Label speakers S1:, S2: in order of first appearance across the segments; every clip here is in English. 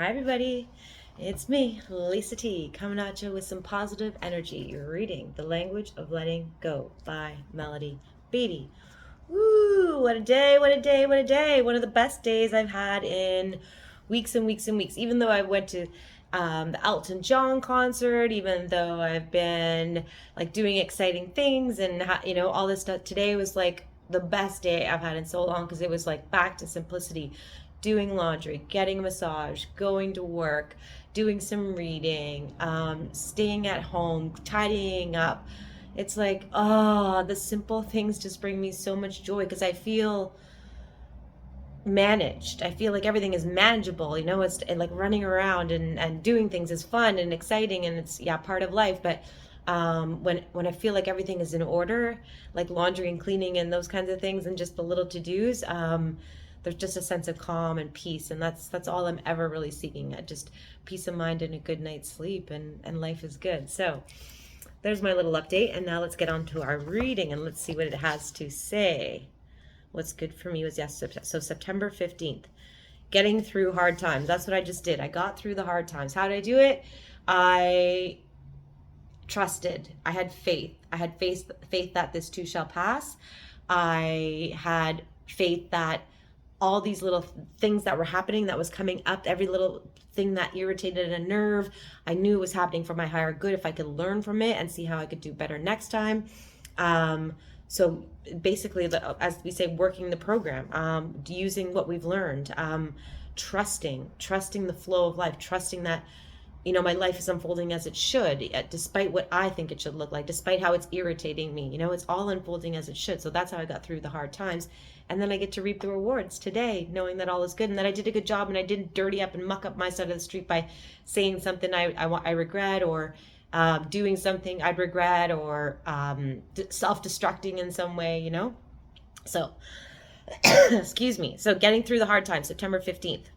S1: Hi everybody, it's me, LisaT, coming at you with some positive energy. You're reading The Language of Letting Go by Beattie. Woo, what a day, what a day, what a day. One of the best days I've had in weeks and weeks and weeks. Even though I went to the Elton John concert, even though I've been like doing exciting things and all this stuff, today was like the best day I've had in so long because it was like back to simplicity, doing laundry, getting a massage, going to work, doing some reading, staying at home, tidying up. It's like, oh, the simple things just bring me so much joy because I feel managed. I feel like everything is manageable. It's like running around and doing things is fun and exciting, and it's, yeah, part of life. But when I feel like everything is in order, like laundry and cleaning and those kinds of things and just the little to-dos, there's just a sense of calm and peace, and that's all I'm ever really seeking, just peace of mind and a good night's sleep, and life is good. So there's my little update, and now let's get on to our reading and let's see what it has to say. What's good for me was so September 15th, getting through hard times. That's what I just did. I got through the hard times. How did I do it? I trusted. I had faith. I had faith that this too shall pass. I had faith that all these little things that were happening, that was coming up, every little thing that irritated a nerve, I knew it was happening for my higher good if I could learn from it and see how I could do better next time. So basically, as we say, working the program, using what we've learned, trusting the flow of life, trusting that, my life is unfolding as it should, despite what I think it should look like, despite how it's irritating me. It's all unfolding as it should. So that's how I got through the hard times. And then I get to reap the rewards today, knowing that all is good and that I did a good job and I didn't dirty up and muck up my side of the street by saying something I regret, or doing something I'd regret, or self-destructing in some way, So, excuse me. So getting through the hard times, September 15th.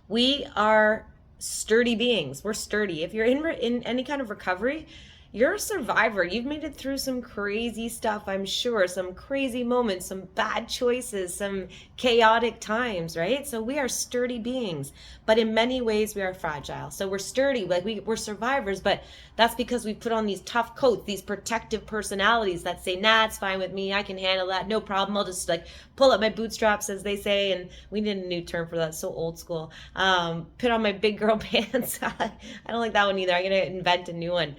S1: We are sturdy beings. We're sturdy. If you're in any kind of recovery, you're a survivor. You've made it through some crazy stuff, I'm sure, some crazy moments, some bad choices, some chaotic times, right? So we are sturdy beings, but in many ways we are fragile. So we're sturdy, like we're survivors, but that's because we put on these tough coats, these protective personalities that say, nah, it's fine with me, I can handle that, no problem, I'll just like pull up my bootstraps, as they say, and we need a new term for that, so old school. Put on my big girl pants. I don't like that one either. I'm gonna invent a new one.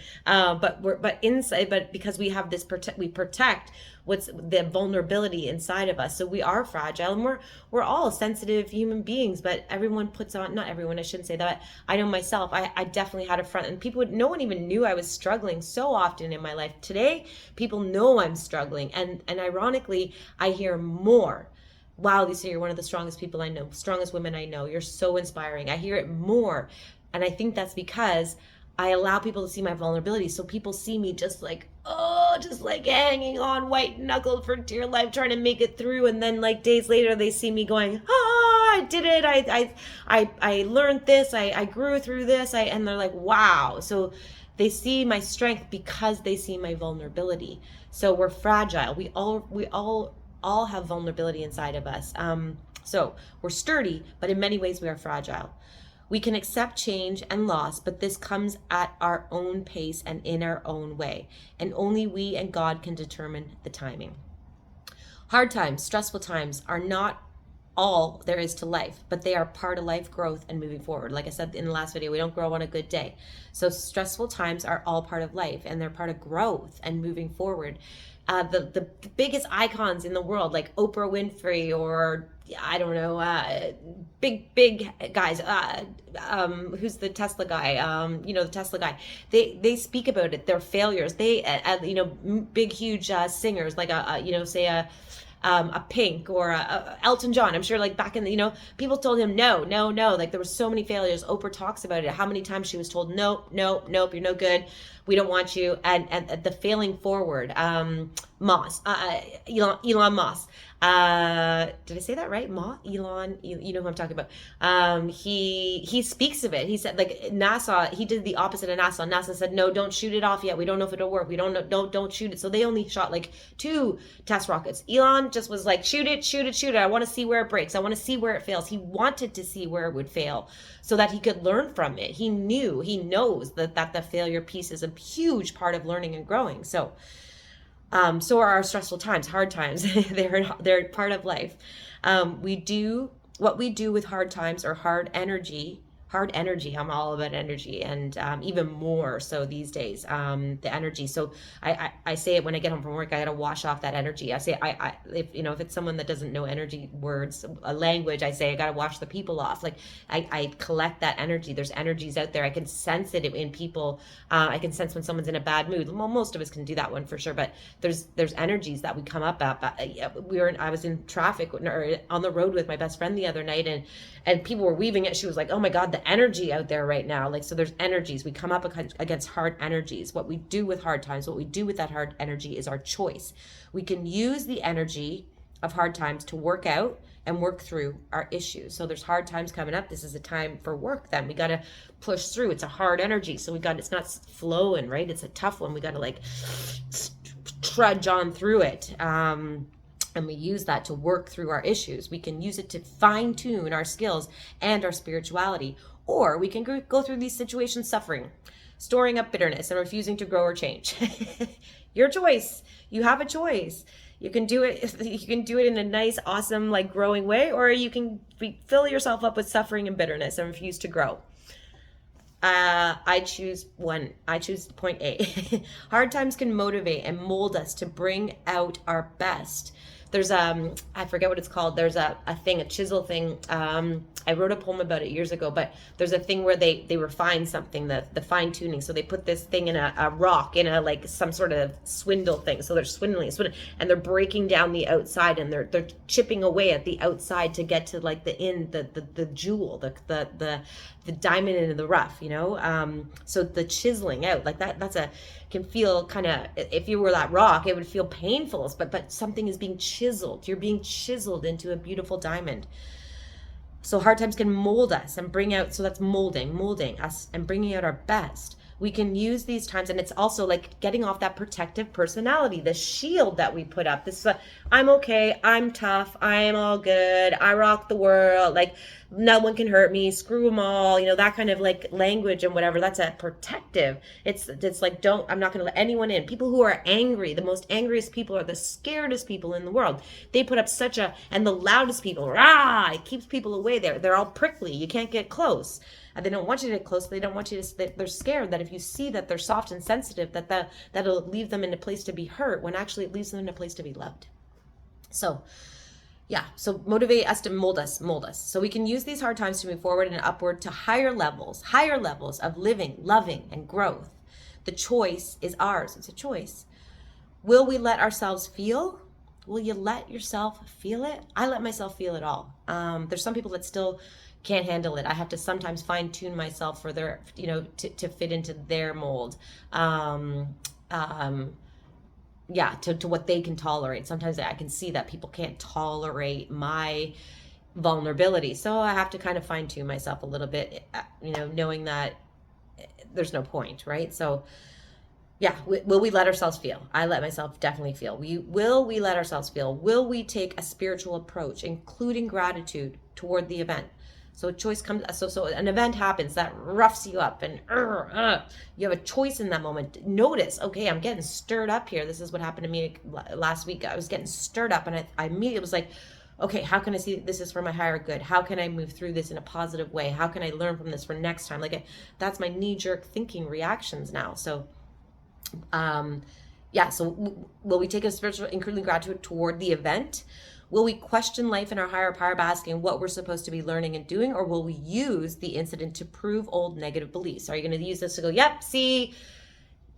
S1: But because we have this we protect what's the vulnerability inside of us. So we are fragile, and we're all sensitive human beings, but everyone puts on, not everyone, I shouldn't say that. I know myself, I definitely had a front, and no one even knew I was struggling so often in my life. Today, people know I'm struggling, and ironically, I hear more. Wow, Lisa, you're one of the strongest people I know, strongest women I know. You're so inspiring. I hear it more. And I think that's because I allow people to see my vulnerability. So people see me just like hanging on white knuckled for dear life, trying to make it through. And then like days later, they see me going, I did it. I learned this. I grew through this. And they're like, wow. So they see my strength because they see my vulnerability. So we're fragile. We all have vulnerability inside of us. So we're sturdy, but in many ways we are fragile. We can accept change and loss, but this comes at our own pace and in our own way. And only we and God can determine the timing. Hard times, stressful times are not all there is to life, but they are part of life growth and moving forward. Like I said in the last video, we don't grow on a good day. So stressful times are all part of life, and they're part of growth and moving forward. The biggest icons in the world, like Oprah Winfrey, or I don't know, big guys, who's the Tesla guy, the Tesla guy, they speak about it, their failures. They, big, huge singers, like say a Pink or a Elton John. I'm sure like back in the, people told him no, like there were so many failures. Oprah talks about it, how many times she was told, nope, you're no good, we don't want you. And the failing forward, Elon Musk, Did I say that right? Elon, you know who I'm talking about. He speaks of it. He said, like, NASA, he did the opposite of NASA. NASA said, no, don't shoot it off yet. We don't know if it'll work. We don't know, don't shoot it. So they only shot like 2 test rockets. Elon just was like, shoot it, shoot it, shoot it. I want to see where it breaks. I want to see where it fails. He wanted to see where it would fail so that he could learn from it. He knows that the failure piece is a huge part of learning and growing. So are our stressful times, hard times. they're part of life. We do what we do with hard times or hard energy. Hard energy. I'm all about energy, and even more so these days. The energy. So I say it when I get home from work. I got to wash off that energy. I say if it's someone that doesn't know energy words, a language, I say I got to wash the people off. Like I collect that energy. There's energies out there. I can sense it in people. I can sense when someone's in a bad mood. Well, most of us can do that one for sure. But there's energies that we come up at. I was in traffic or on the road with my best friend the other night, and people were weaving it. She was like, oh my God, the energy out there right now. Like, so there's energies. We come up against hard energies. What we do with hard times, what we do with that hard energy is our choice. We can use the energy of hard times to work out and work through our issues. So there's hard times coming up. This is a time for work then. We got to push through. It's a hard energy. So it's not flowing, right? It's a tough one. We got to like trudge on through it. And we use that to work through our issues. We can use it to fine tune our skills and our spirituality. Or we can go through these situations suffering, storing up bitterness and refusing to grow or change. Your choice. You have a choice. You can do it. You can do it in a nice, awesome, like growing way, or you can fill yourself up with suffering and bitterness and refuse to grow. I choose one. I choose point A. Hard times can motivate and mold us to bring out our best. There's I forget what it's called. There's a chisel thing. I wrote a poem about it years ago, but there's a thing where they refine something, the fine tuning. So they put this thing in a rock, in a like some sort of swindle thing. So they're swindling, and they're breaking down the outside, and they're chipping away at the outside to get to like the jewel, the diamond in the rough, so the chiseling out like that, can feel kind of, if you were that rock, it would feel painful, but something is being chiseled. You're being chiseled into a beautiful diamond. So hard times can mold us and bring out, so that's molding us and bringing out our best. We can use these times, and it's also like getting off that protective personality, the shield that we put up. This I'm okay, I'm tough, I'm all good, I rock the world, like no one can hurt me, screw them all, that kind of like language and whatever. That's a protective. It's like, I'm not going to let anyone in. People who are angry, the most angriest people are the scaredest people in the world. They put up and the loudest people, it keeps people away there. They're all prickly. You can't get close. They don't want you to get close. They don't want you to, they're scared that if you see that they're soft and sensitive, that'll leave them in a place to be hurt, when actually it leaves them in a place to be loved. So motivate us to mold us. So we can use these hard times to move forward and upward to higher levels of living, loving, and growth. The choice is ours. It's a choice. Will we let ourselves feel? Will you let yourself feel it? I let myself feel it all. There's some people that still can't handle it. I have to sometimes fine tune myself for their, to fit into their mold. To what they can tolerate. Sometimes I can see that people can't tolerate my vulnerability. So I have to kind of fine tune myself a little bit, knowing that there's no point, right? So will we let ourselves feel? I let myself definitely feel. Will we let ourselves feel? Will we take a spiritual approach, including gratitude toward the event? So a choice comes, so an event happens that roughs you up, and you have a choice in that moment. Notice, okay, I'm getting stirred up here. This is what happened to me last week. I was getting stirred up, and I immediately was like, okay, how can I see this is for my higher good? How can I move through this in a positive way? How can I learn from this for next time? That's my knee-jerk thinking reactions now. So, so will we take a spiritual, including gratitude toward the event? Will we question life in our higher power by asking what we're supposed to be learning and doing, or will we use the incident to prove old negative beliefs? Are you going to use this to go, yep, see,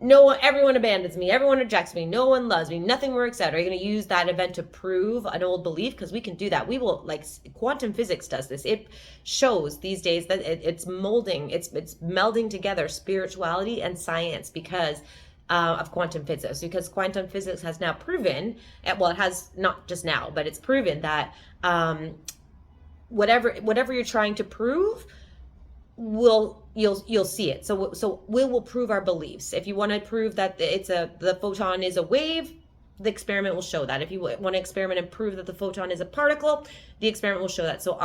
S1: everyone abandons me, everyone rejects me, no one loves me, nothing works out? Are you going to use that event to prove an old belief? Because we can do that. We will, like quantum physics does this. It shows these days that it's molding, it's melding together spirituality and science, because of quantum physics, because quantum physics has now proven, well, it has not just now, but it's proven that whatever you're trying to prove, you'll see it. So we will prove our beliefs. If you want to prove that the photon is a wave, the experiment will show that. If you want to experiment and prove that the photon is a particle, the experiment will show that. So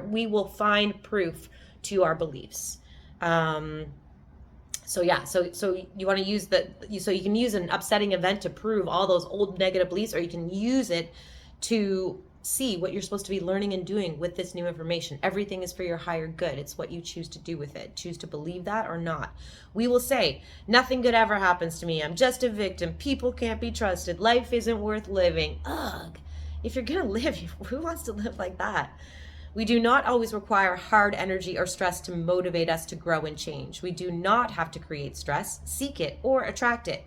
S1: we will find proof to our beliefs. So you want to use so you can use an upsetting event to prove all those old negative beliefs, or you can use it to see what you're supposed to be learning and doing with this new information. Everything is for your higher good. It's what you choose to do with it. Choose to believe that or not. We will say, nothing good ever happens to me. I'm just a victim. People can't be trusted. Life isn't worth living. Ugh. If you're gonna live, who wants to live like that? We do not always require hard energy or stress to motivate us to grow and change. We do not have to create stress, seek it, or attract it.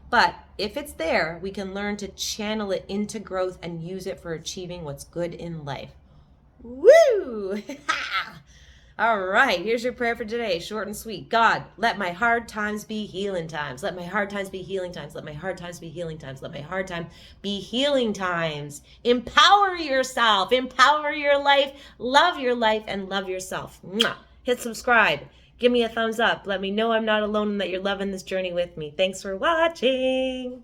S1: But if it's there, we can learn to channel it into growth and use it for achieving what's good in life. Woo! All right, here's your prayer for today, short and sweet. God, let my hard times be healing times. Let my hard times be healing times. Let my hard times be healing times. Let my hard time be healing times. Empower yourself. Empower your life. Love your life and love yourself. Mwah. Hit subscribe. Give me a thumbs up. Let me know I'm not alone and that you're loving this journey with me. Thanks for watching.